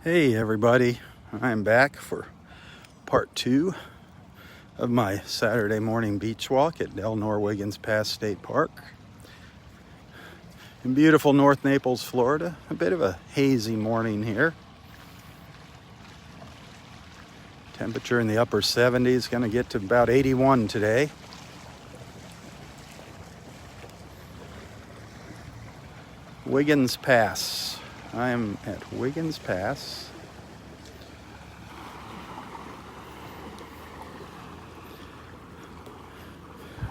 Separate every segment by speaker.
Speaker 1: Hey everybody, I'm back for part 2 of my Saturday morning beach walk at Delnor-Wiggins Pass State Park in beautiful North Naples, Florida. A bit of a hazy morning here. Temperature in the upper 70s, going to get to about 81 today. Wiggins Pass. I am at Wiggins Pass.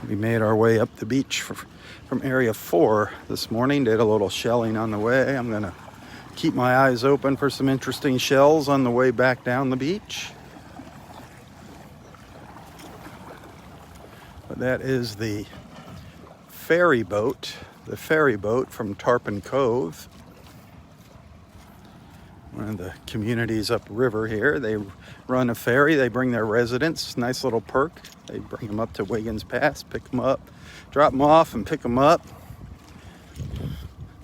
Speaker 1: We made our way up the beach from Area 4 this morning. Did a little shelling on the way. I'm going to keep my eyes open for some interesting shells on the way back down the beach. But that is the ferry boat from Tarpon Cove. One of the communities upriver here. They run a ferry. They bring their residents. Nice little perk. They bring them up to Wiggins Pass, pick them up, drop them off, and pick them up.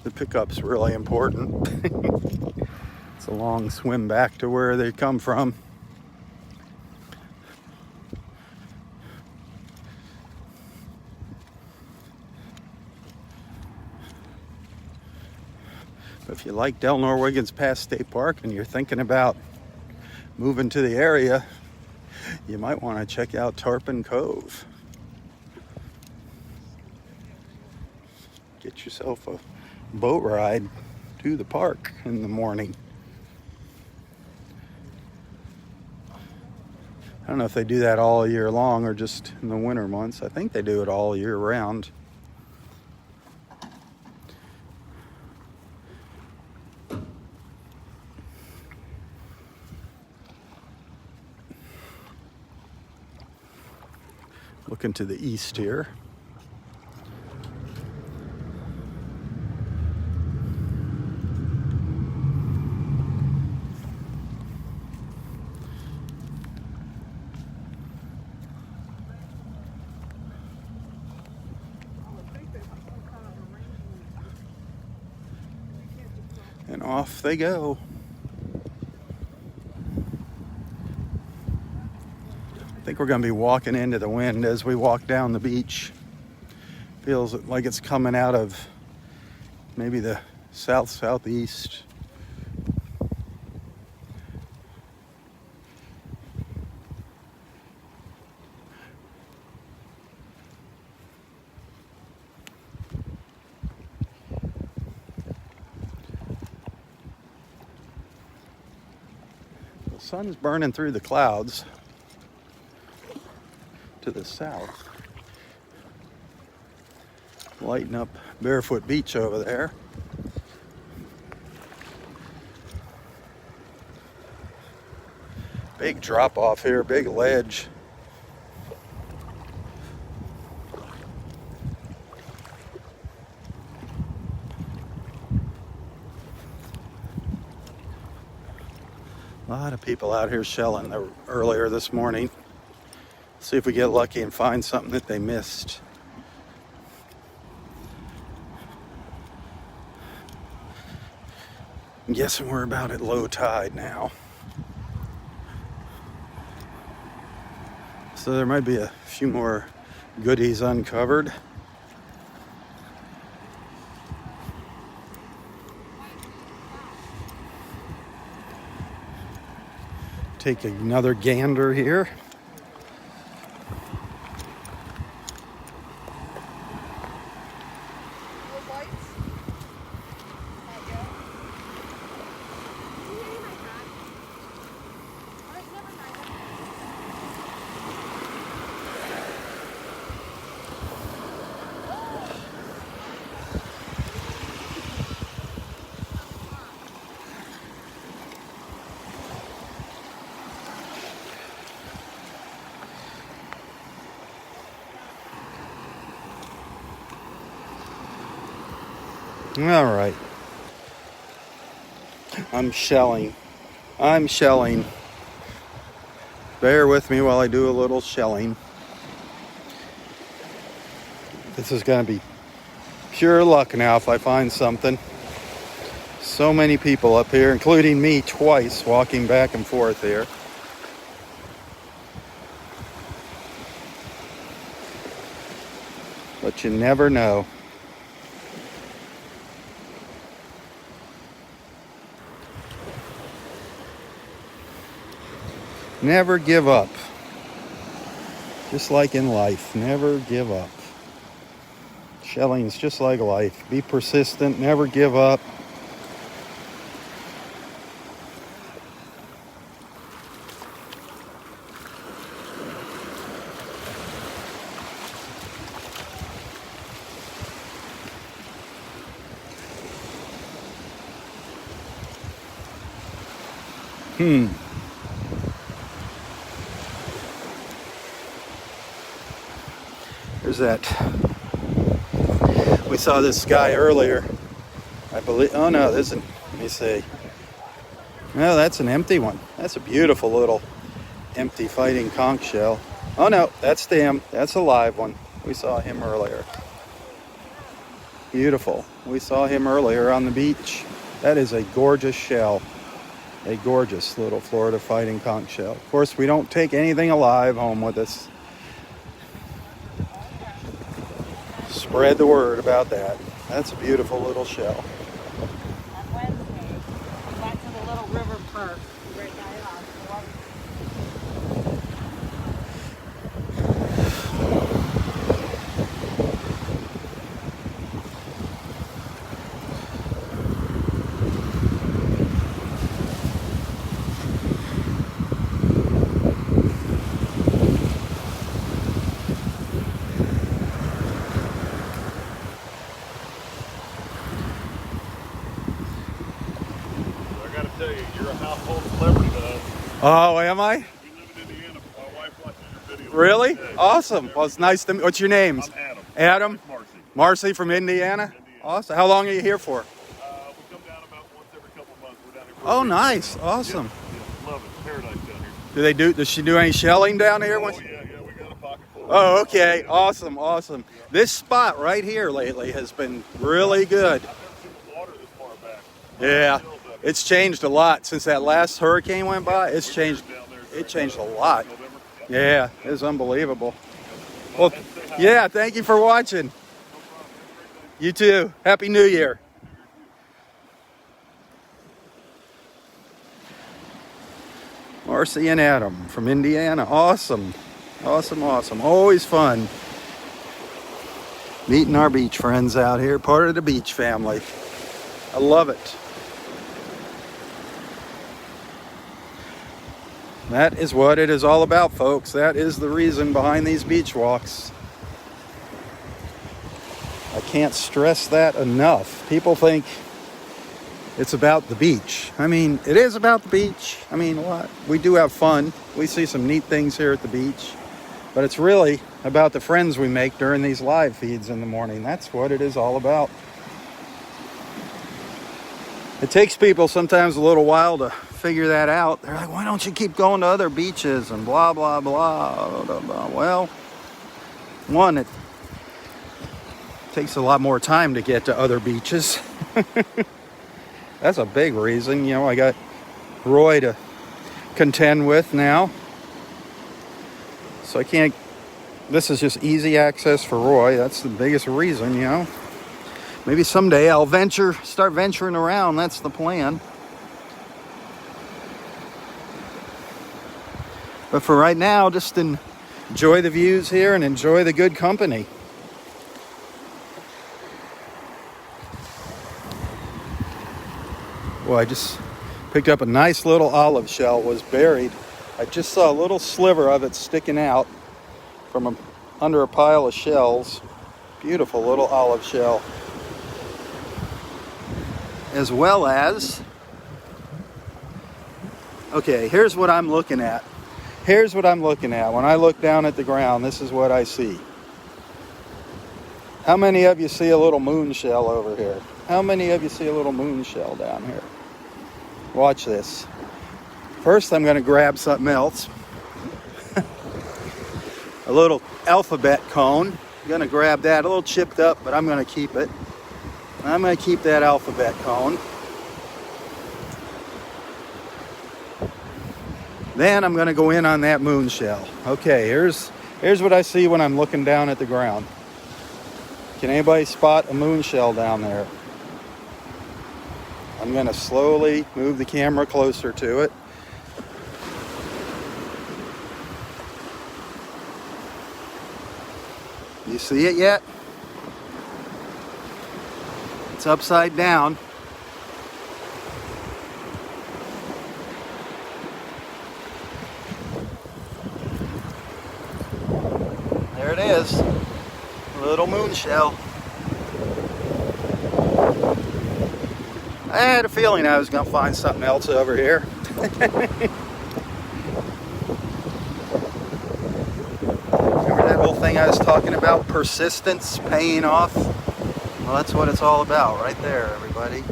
Speaker 1: The pickup's really important. It's a long swim back to where they come from. If you like Delnor-Wiggins Pass State Park and you're thinking about moving to the area, you might want to check out Tarpon Cove. Get yourself a boat ride to the park in the morning. I don't know if they do that all year long or just in the winter months. I think they do it all year round. Looking to the east here. And off they go. I think we're going to be walking into the wind as we walk down the beach. Feels like it's coming out of maybe the southeast. The sun's burning through the clouds to the south, lighting up Barefoot Beach over there. Big drop off here, big ledge. A lot of people out here shelling earlier this morning. See if we get lucky and find something that they missed. I'm guessing we're about at low tide now. So there might be a few more goodies uncovered. Take another gander here. All right. I'm shelling. Bear with me while I do a little shelling. This is going to be pure luck now if I find something. So many people up here, including me twice, walking back and forth here. But you never know. Never give up. Just like in life, never give up. Shelling is just like life. Be persistent, never give up. There's that. We saw this guy earlier. I believe. Oh no, this isn't. Let me see. No, that's an empty one. That's a beautiful little empty fighting conch shell. Oh no, that's him. That's a live one. We saw him earlier. Beautiful. We saw him earlier on the beach. That is a gorgeous shell. A gorgeous little Florida fighting conch shell. Of course, we don't take anything alive home with us. Spread the word about that. That's a beautiful little shell.
Speaker 2: On Wednesday, we went to the little river park right by us.
Speaker 3: You're a household celebrity to us.
Speaker 1: Oh, am I?
Speaker 3: We live in Indiana. My wife watches your videos.
Speaker 1: Really?
Speaker 3: Today.
Speaker 1: Awesome. Well, it's nice to meet. What's your names?
Speaker 3: I'm Adam.
Speaker 1: Adam?
Speaker 3: Marcy.
Speaker 1: Marcy from Indiana? Awesome. How long are you here for?
Speaker 3: We come down about once every couple of months. We're down here for
Speaker 1: Oh,
Speaker 3: a week.
Speaker 1: nice. Awesome.
Speaker 3: Yeah, love it. Paradise down here.
Speaker 1: Does she do any shelling down here?
Speaker 3: Oh, yeah, we got a pocket full.
Speaker 1: Oh, okay. Awesome, awesome. This spot right here lately has been really good.
Speaker 3: I've never seen the water this far back.
Speaker 1: Yeah. It's changed a lot since that last hurricane went by. It's changed. It changed a lot. Yeah, it's unbelievable. Well, yeah, thank you for watching. You too. Happy New Year. Marcy and Adam from Indiana. Awesome. Awesome, awesome. Always fun meeting our beach friends out here, part of the beach family. I love it. That is what it is all about, folks. That is the reason behind these beach walks. I can't stress that enough. People think it's about the beach. I mean, it is about the beach. I mean, what? We do have fun. We see some neat things here at the beach. But it's really about the friends we make during these live feeds in the morning. That's what it is all about. It takes people sometimes a little while to figure that out. They're like, why don't you keep going to other beaches and blah, blah, blah, blah, blah, blah. Well, one, it takes a lot more time to get to other beaches. That's a big reason. You know, I got Roy to contend with now. So I can't, this is just easy access for Roy. That's the biggest reason, you know. Maybe someday I'll start venturing around. That's the plan. But for right now, just enjoy the views here and enjoy the good company. Well, I just picked up a nice little olive shell. It was buried. I just saw a little sliver of it sticking out from under a pile of shells. Beautiful little olive shell. As well as, okay, here's what I'm looking at. Here's what I'm looking at. When I look down at the ground, this is what I see. How many of you see a little moon shell over here? How many of you see a little moon shell down here? Watch this. First, I'm going to grab something else. A little alphabet cone. I'm going to grab that. A little chipped up, but I'm going to keep it. I'm going to keep that alphabet cone. Then I'm gonna go in on that moon shell. Okay, here's what I see when I'm looking down at the ground. Can anybody spot a moon shell down there? I'm gonna slowly move the camera closer to it. You see it yet? It's upside down. There it is. A little moon shell. I had a feeling I was going to find something else over here. Remember that whole thing I was talking about? Persistence paying off? Well, that's what it's all about right there, everybody.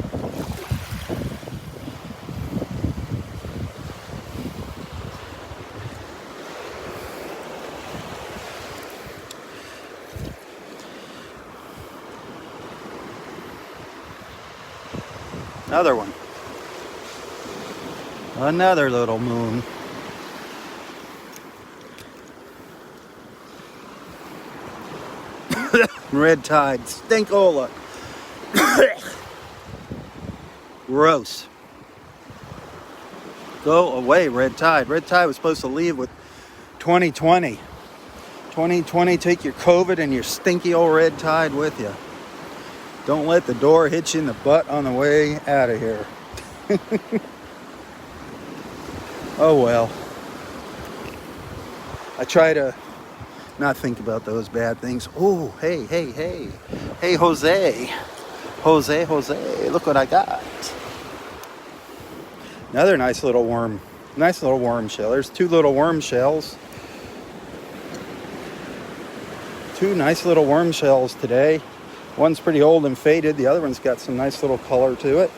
Speaker 1: Another one. Another little moon. Red tide. Stinkola. Gross. Go away, red tide. Red tide was supposed to leave with 2020. 2020, take your COVID and your stinky old red tide with you. Don't let the door hit you in the butt on the way out of here. Oh well. I try to not think about those bad things. Oh, hey. Hey, Jose, look what I got. Another nice little worm shell. There's two little worm shells. Two nice little worm shells today. One's pretty old and faded. The other one's got some nice little color to it.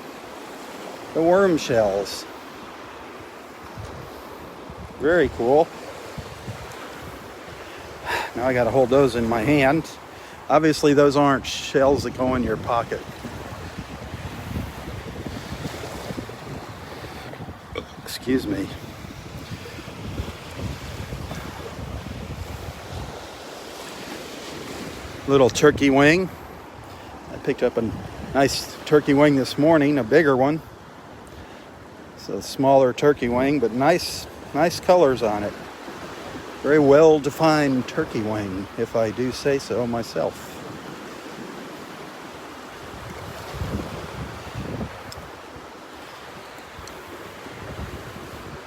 Speaker 1: The worm shells. Very cool. Now I got to hold those in my hand. Obviously those aren't shells that go in your pocket. Excuse me. Little turkey wing. I picked up a nice turkey wing this morning, a bigger one. It's a smaller turkey wing, but nice colors on it. Very well-defined turkey wing, if I do say so myself.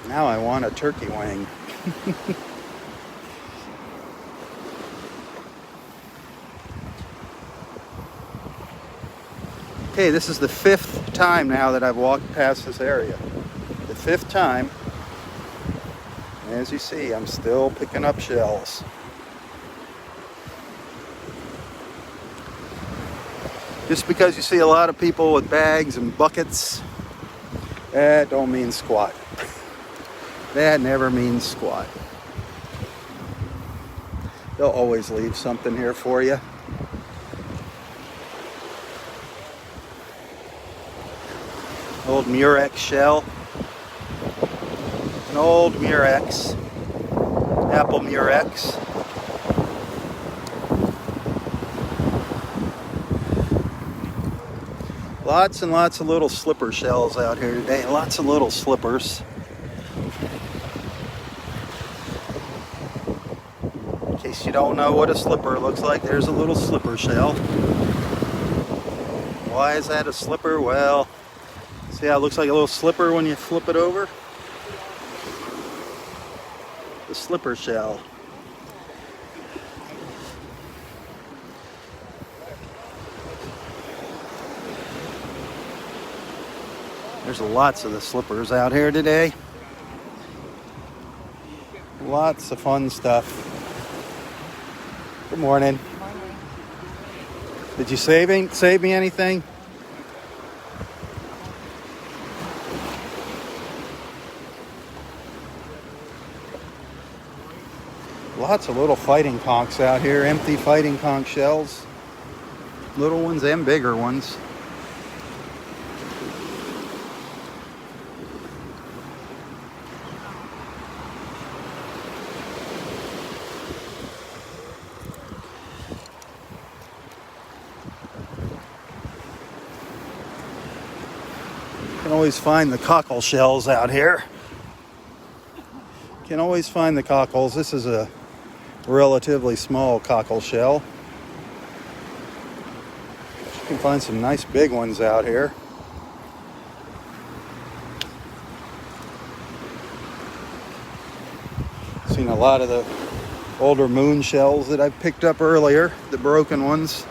Speaker 1: Now I want a turkey wing. Okay, this is the 5th time now that I've walked past this area. The 5th time. And as you see, I'm still picking up shells. Just because you see a lot of people with bags and buckets, that don't mean squat. That never means squat. They'll always leave something here for you. Old Murex shell. An old Murex. Apple Murex. Lots and lots of little slipper shells out here today. Lots of little slippers. In case you don't know what a slipper looks like, there's a little slipper shell. Why is that a slipper? Well, see how it looks like a little slipper when you flip it over? The slipper shell. There's lots of the slippers out here today. Lots of fun stuff. Good morning.
Speaker 2: Good morning.
Speaker 1: Did you save me anything? Lots of little fighting conchs out here, empty fighting conch shells. Little ones and bigger ones. always find the cockle shells out here. Can always find the cockles. This is a relatively small cockle shell. You can find some nice big ones out here. Seen a lot of the older moon shells that I picked up earlier, the broken ones.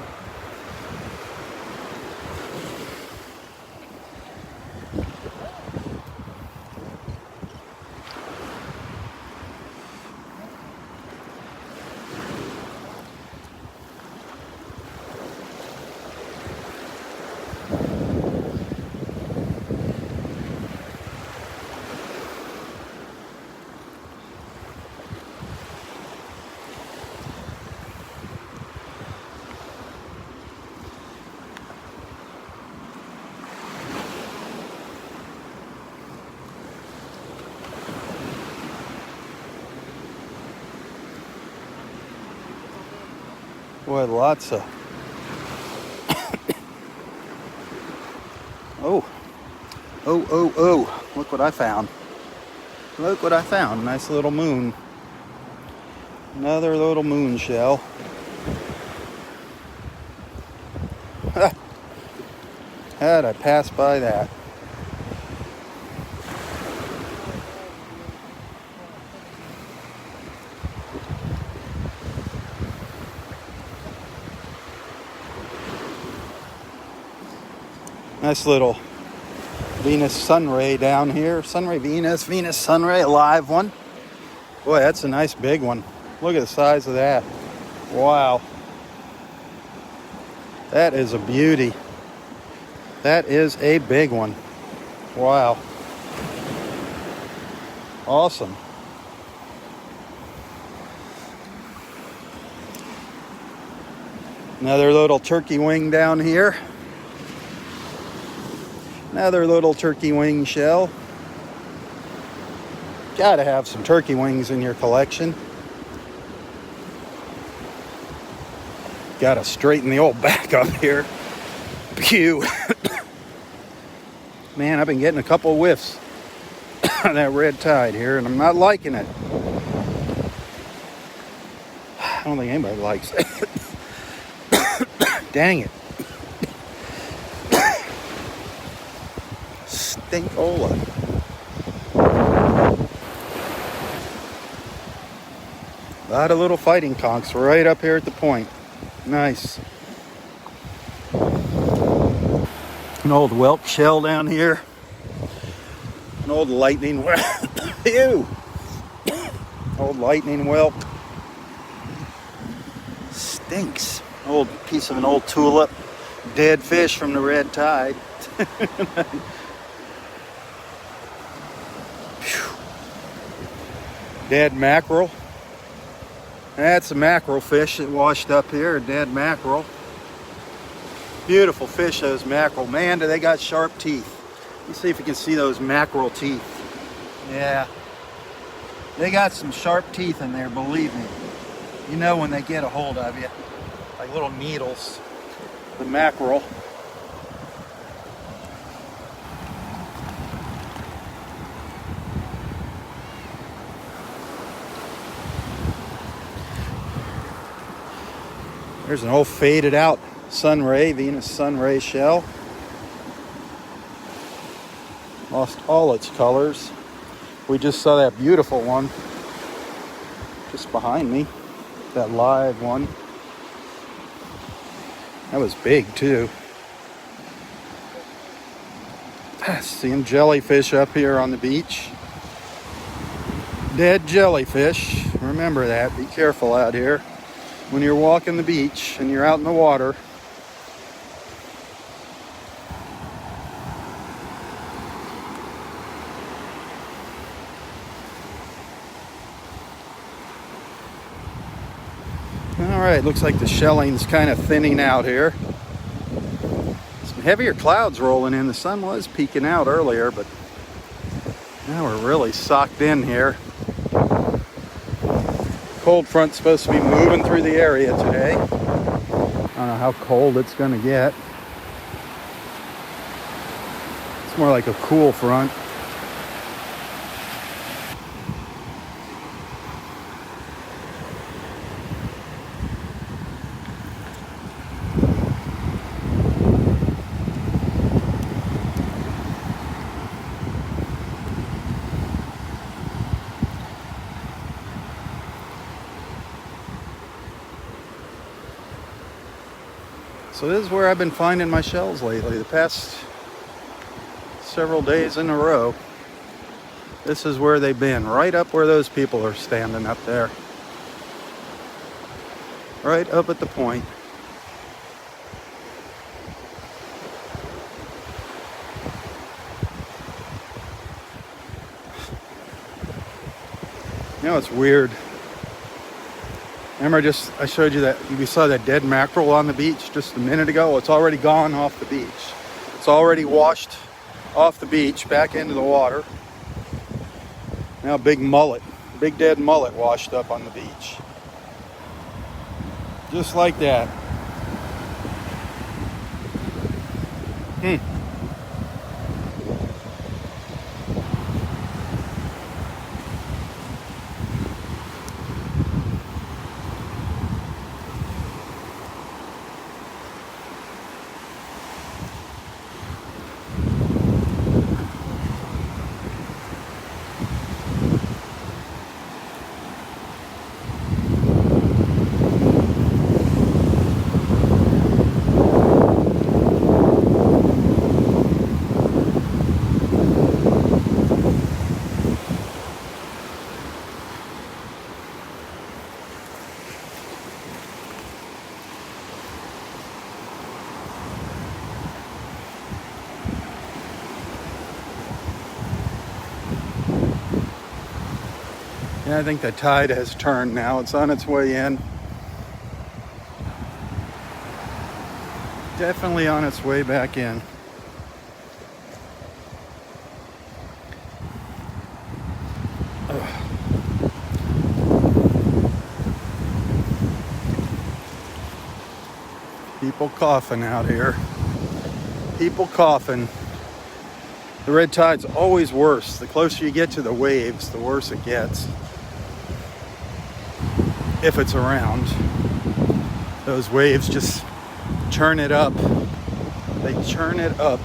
Speaker 1: Boy, lots of... Oh, look what I found. Look what I found. Nice little moon. Another little moon shell. How'd I pass by that? Nice little Venus sunray down here. Sunray Venus, Venus sunray, a live one. Boy, that's a nice big one. Look at the size of that. Wow. That is a beauty. That is a big one. Wow. Awesome. Another little turkey wing down here. Another little turkey wing shell. Gotta have some turkey wings in your collection. Gotta straighten the old back up here. Pew. Man, I've been getting a couple of whiffs of that red tide here, and I'm not liking it. I don't think anybody likes it. Dang it. Stinkola. A lot of little fighting conchs right up here at the point. Nice. An old whelk shell down here. An old lightning whelk. Ew. Old lightning whelk. Stinks. Old piece of an old tulip. Dead fish from the red tide. Dead mackerel. That's a mackerel fish that washed up here, a dead mackerel. Beautiful fish, those mackerel. Man, do they got sharp teeth. Let me see if you can see those mackerel teeth. Yeah. They got some sharp teeth in there, believe me. You know when they get a hold of you. Like little needles. The mackerel. There's an old faded out sunray, Venus sunray shell. Lost all its colors. We just saw that beautiful one just behind me. That live one. That was big too. Seeing jellyfish up here on the beach. Dead jellyfish. Remember that. Be careful out here. When you're walking the beach and you're out in the water. All right, looks like the shelling's kind of thinning out here. Some heavier clouds rolling in. The sun was peeking out earlier, but now we're really socked in here. Cold front's supposed to be moving through the area today. I don't know how cold it's going to get. It's It's more like a cool front. So this is where I've been finding my shells lately, the past several days in a row. This is where they've been, right up where those people are standing up there. Right up at the point. You know, it's weird. Remember I showed you that, we saw that dead mackerel on the beach just a minute ago? Well, it's already gone off the beach. It's already washed off the beach back into the water. Now big dead mullet washed up on the beach. Just like that. Yeah, I think the tide has turned now. It's on its way in. Definitely on its way back in. People coughing out here. People coughing. The red tide's always worse. The closer you get to the waves, the worse it gets. If it's around. Those waves just churn it up. They churn it up.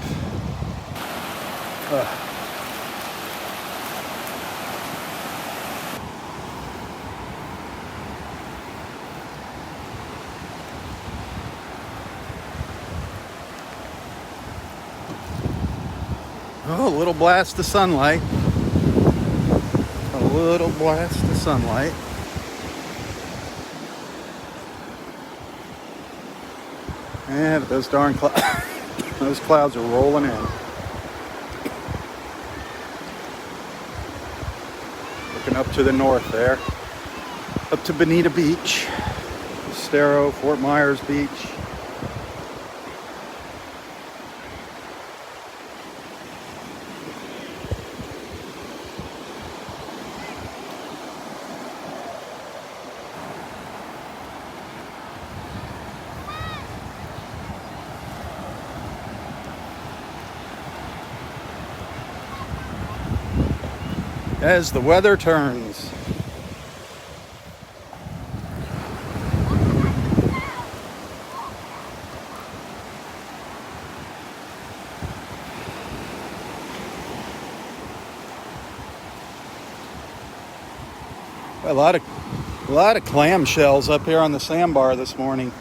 Speaker 1: Oh, a little blast of sunlight. A little blast of sunlight. Yeah, but those darn those clouds are rolling in. Looking up to the north there. Up to Bonita Beach. Estero, Fort Myers Beach. As the weather turns. A lot of clam shells up here on the sandbar this morning.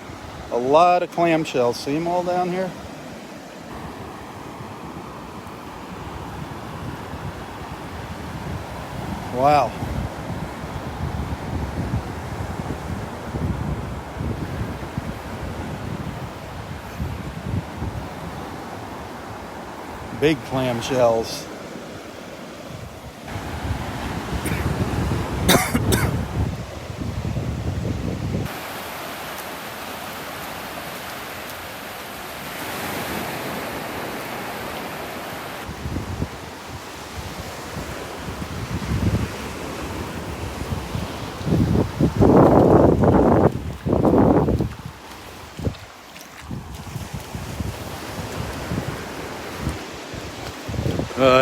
Speaker 1: A lot of clam shells. See them all down here? Wow. Big clam shells.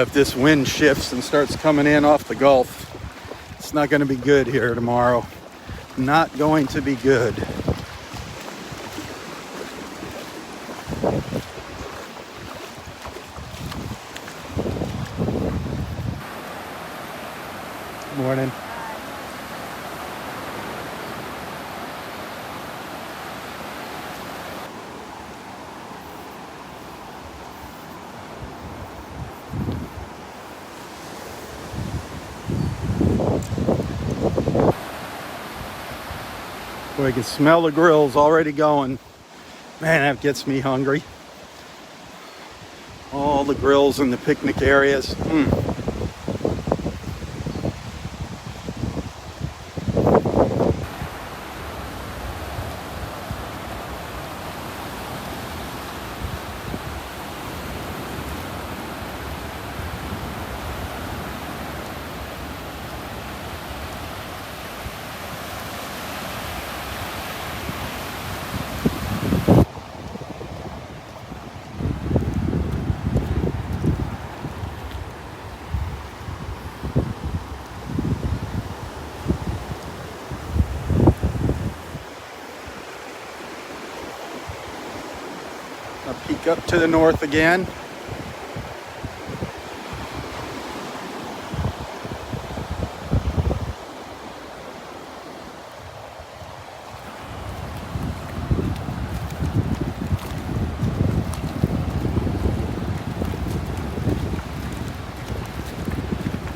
Speaker 1: if this wind shifts and starts coming in off the Gulf, it's not going to be good here tomorrow. Not going to be good. Morning. Boy, I can smell the grills already going. Man, that gets me hungry. All the grills in the picnic areas. I'll peek up to the north again.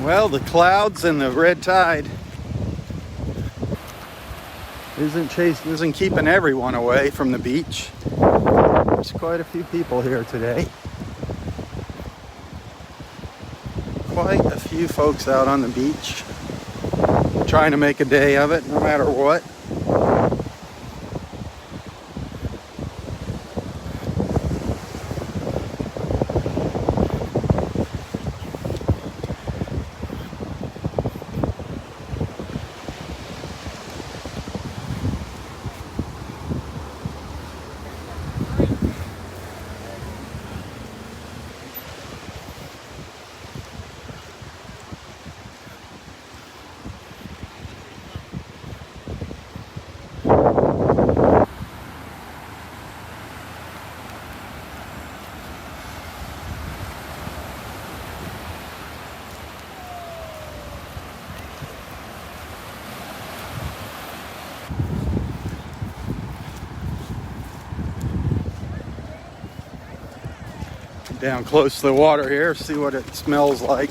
Speaker 1: Well, the clouds and the red tide isn't keeping everyone away from the beach. There's quite a few people here today. Quite a few folks out on the beach trying to make a day of it no matter what. Down close to the water here, see what it smells like.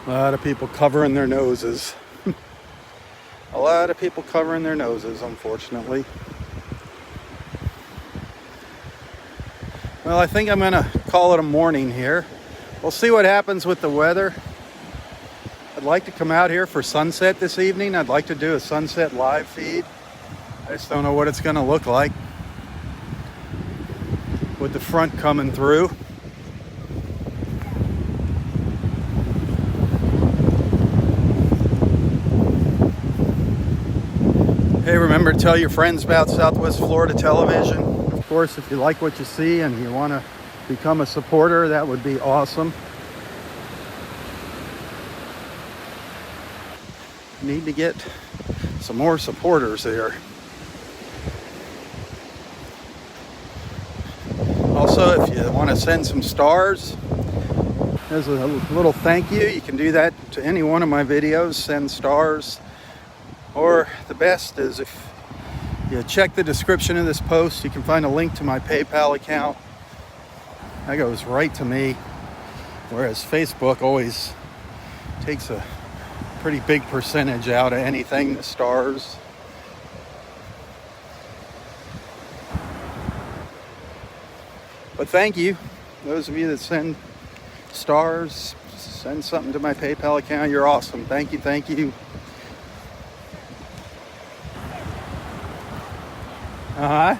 Speaker 1: A lot of people covering their noses. A lot of people covering their noses, unfortunately. Well, I think I'm gonna call it a morning here. We'll see what happens with the weather. I'd like to come out here for sunset this evening. I'd like to do a sunset live feed. I just don't know what it's gonna look like with the front coming through. Hey, remember to tell your friends about Southwest Florida Television. Of course, if you like what you see and you want to become a supporter, that would be awesome. Need to get some more supporters here. Also, if you want to send some stars, there's a little thank you. You can do that to any one of my videos, send stars. Or the best is if you check the description of this post, you can find a link to my PayPal account. That goes right to me, whereas Facebook always takes a pretty big percentage out of anything, the stars. But thank you, those of you that send stars, send something to my PayPal account. You're awesome. Thank you, thank you. Uh-huh.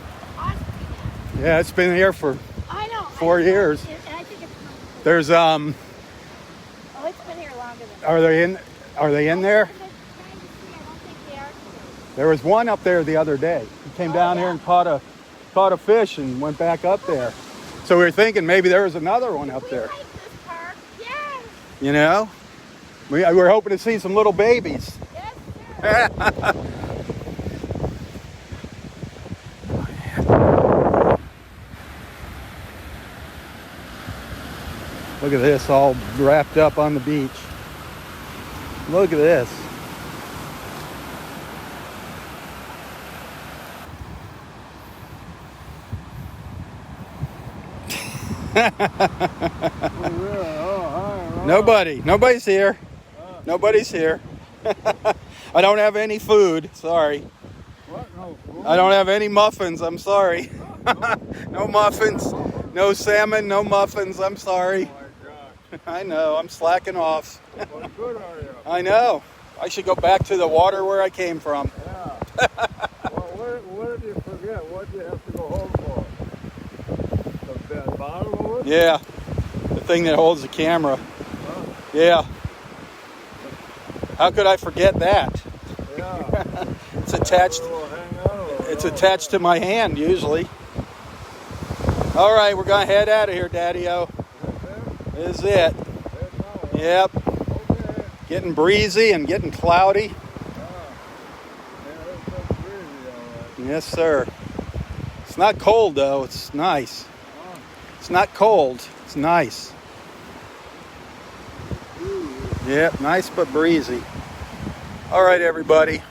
Speaker 1: Yeah, it's been here for 4 years.
Speaker 2: I think it's
Speaker 1: There's
Speaker 2: oh, it's been here longer than
Speaker 1: are they in there?
Speaker 2: I don't think they are.
Speaker 1: There was one up there the other day. He came down here and caught a fish and went back up there. So we were thinking maybe there was another one up there.
Speaker 2: We like this park. Yes.
Speaker 1: You know? We were hoping to see some little babies.
Speaker 2: Yes, sir.
Speaker 1: Look at this, all wrapped up on the beach. Look at this. Nobody's here. Nobody's here. I don't have any food, sorry.
Speaker 3: What? No food?
Speaker 1: I don't have any muffins, I'm sorry. No muffins, no salmon, no muffins, I'm sorry. I know, I'm slacking off.
Speaker 3: What good are you?
Speaker 1: I know. I should go back to the water where I came from.
Speaker 3: Yeah. Well, what did you forget? What did you have to go home for? The bottom of it?
Speaker 1: Yeah, the thing that holds the camera.
Speaker 3: Huh?
Speaker 1: Yeah. How could I forget that?
Speaker 3: Yeah.
Speaker 1: It's attached.
Speaker 3: It's
Speaker 1: Attached to my hand usually. All right, we're gonna head out of here, Daddy-O. This is it. Yep.
Speaker 3: Okay.
Speaker 1: Getting breezy and getting cloudy.
Speaker 3: That's crazy, all right.
Speaker 1: Yes, sir. It's not cold though. It's nice. It's not cold. It's nice. Yep, nice but breezy. All right, everybody.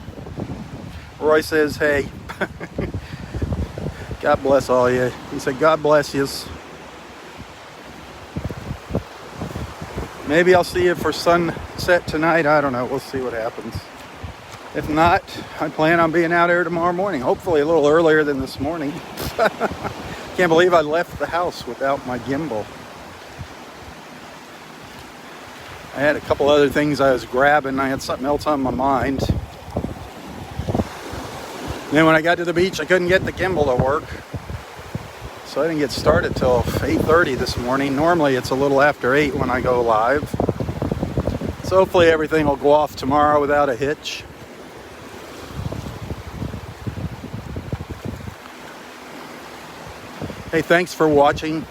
Speaker 1: Roy says, hey. God bless all you. He said, God bless yous. Maybe I'll see you for sunset tonight. I don't know. We'll see what happens. If not, I plan on being out here tomorrow morning. Hopefully a little earlier than this morning. Can't believe I left the house without my gimbal. I had a couple other things I was grabbing. I had something else on my mind. Then when I got to the beach, I couldn't get the gimbal to work. So I didn't get started till 8:30 this morning. Normally it's a little after 8 when I go live. So hopefully everything will go off tomorrow without a hitch. Hey, thanks for watching.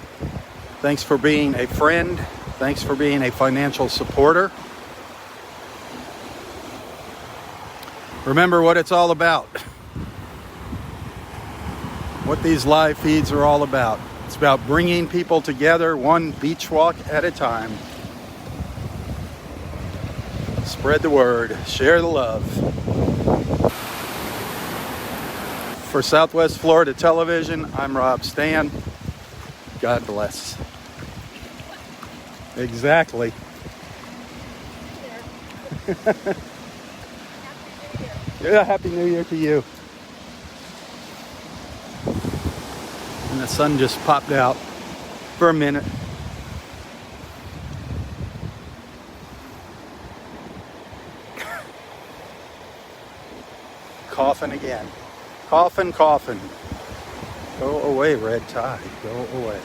Speaker 1: Thanks for being a friend. Thanks for being a financial supporter. Remember what it's all about. What these live feeds are all about. It's about bringing people together one beach walk at a time. Spread the word. Share the love. For Southwest Florida Television, I'm Robb Stan. God bless. Exactly. Yeah, Happy New Year to you. And the sun just popped out for a minute. Coughing again. Coughing, coughing. Go away, red tide. Go away.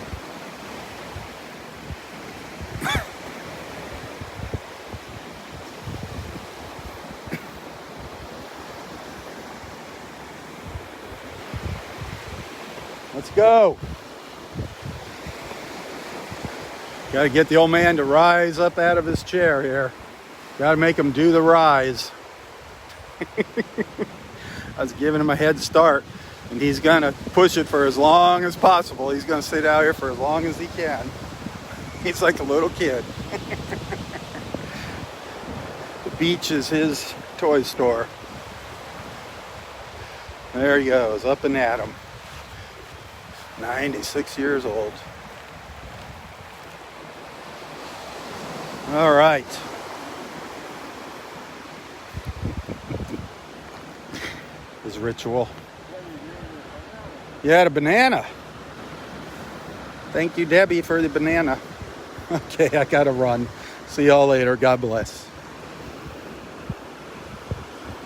Speaker 1: Let's go. Got to get the old man to rise up out of his chair here. Got to make him do the rise. I was giving him a head start, and he's going to push it for as long as possible. He's going to sit out here for as long as he can. He's like a little kid. The beach is his toy store. There he goes, up and at him. 96 years old. All right. His ritual. Yeah, the banana. Thank you, Debbie, for the banana. Okay, I gotta run. See y'all later. God bless.